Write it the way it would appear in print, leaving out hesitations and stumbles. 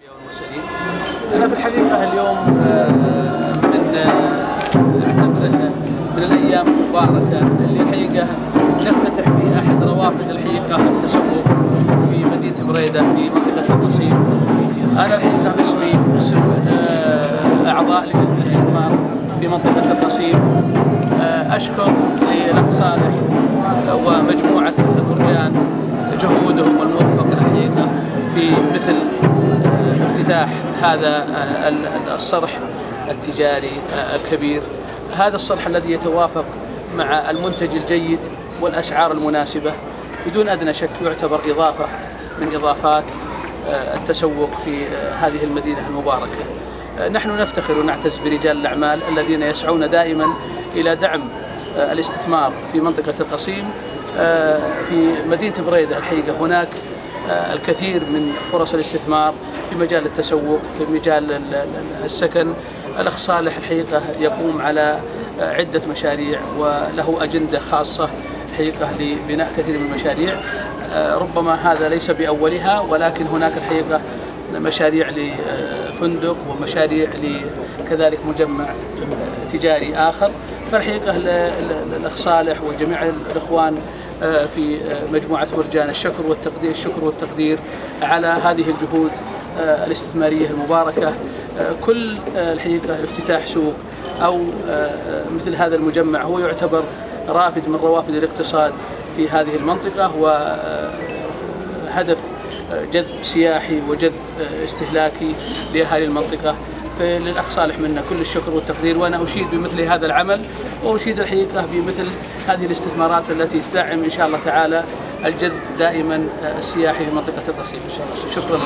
والمرسلين. أنا في الحقيقة اليوم أعتبره من الأيام المباركة اللي الحقيقة نفتتح في أحد روافد الحقيقة التسوق في مدينة بريدة في منطقة القصيم. أنا الحقيقة باسم أعضاء لجنة الاستثمار في منطقة القصيم أشكر للأخ صالح ومجموعة البرجان جهودهم الموفقة الحقيقة في مثل افتتاح هذا الصرح التجاري الكبير، هذا الصرح الذي يتوافق مع المنتج الجيد والأسعار المناسبة بدون أدنى شك يعتبر إضافة من إضافات التسوق في هذه المدينة المباركة. نحن نفتخر ونعتز برجال الأعمال الذين يسعون دائما إلى دعم الاستثمار في منطقة القصيم. في مدينة بريدة الحقيقة هناك الكثير من فرص الاستثمار في مجال التسوق، في مجال السكن. الأخ صالح الحقيقة يقوم على عدة مشاريع وله أجندة خاصة الحقيقة لبناء كثير من المشاريع، ربما هذا ليس بأولها، ولكن هناك الحقيقة مشاريع لفندق ومشاريع كذلك مجمع تجاري آخر. فالحقيقة الأخ صالح وجميع الإخوان في مجموعة برجان الشكر والتقدير على هذه الجهود الاستثمارية المباركة. كل الحقيقة افتتاح سوق أو مثل هذا المجمع هو يعتبر رافد من روافد الاقتصاد في هذه المنطقة، وهدف جذب سياحي وجذب استهلاكي لأهالي المنطقة. فللأخ صالح منا كل الشكر والتقدير، وأنا أشيد بمثل هذا العمل وأشيد الحقيقة بمثل هذه الاستثمارات التي تدعم إن شاء الله تعالى الجذب دائما السياحي في منطقة القصيم إن شاء الله. شكرا.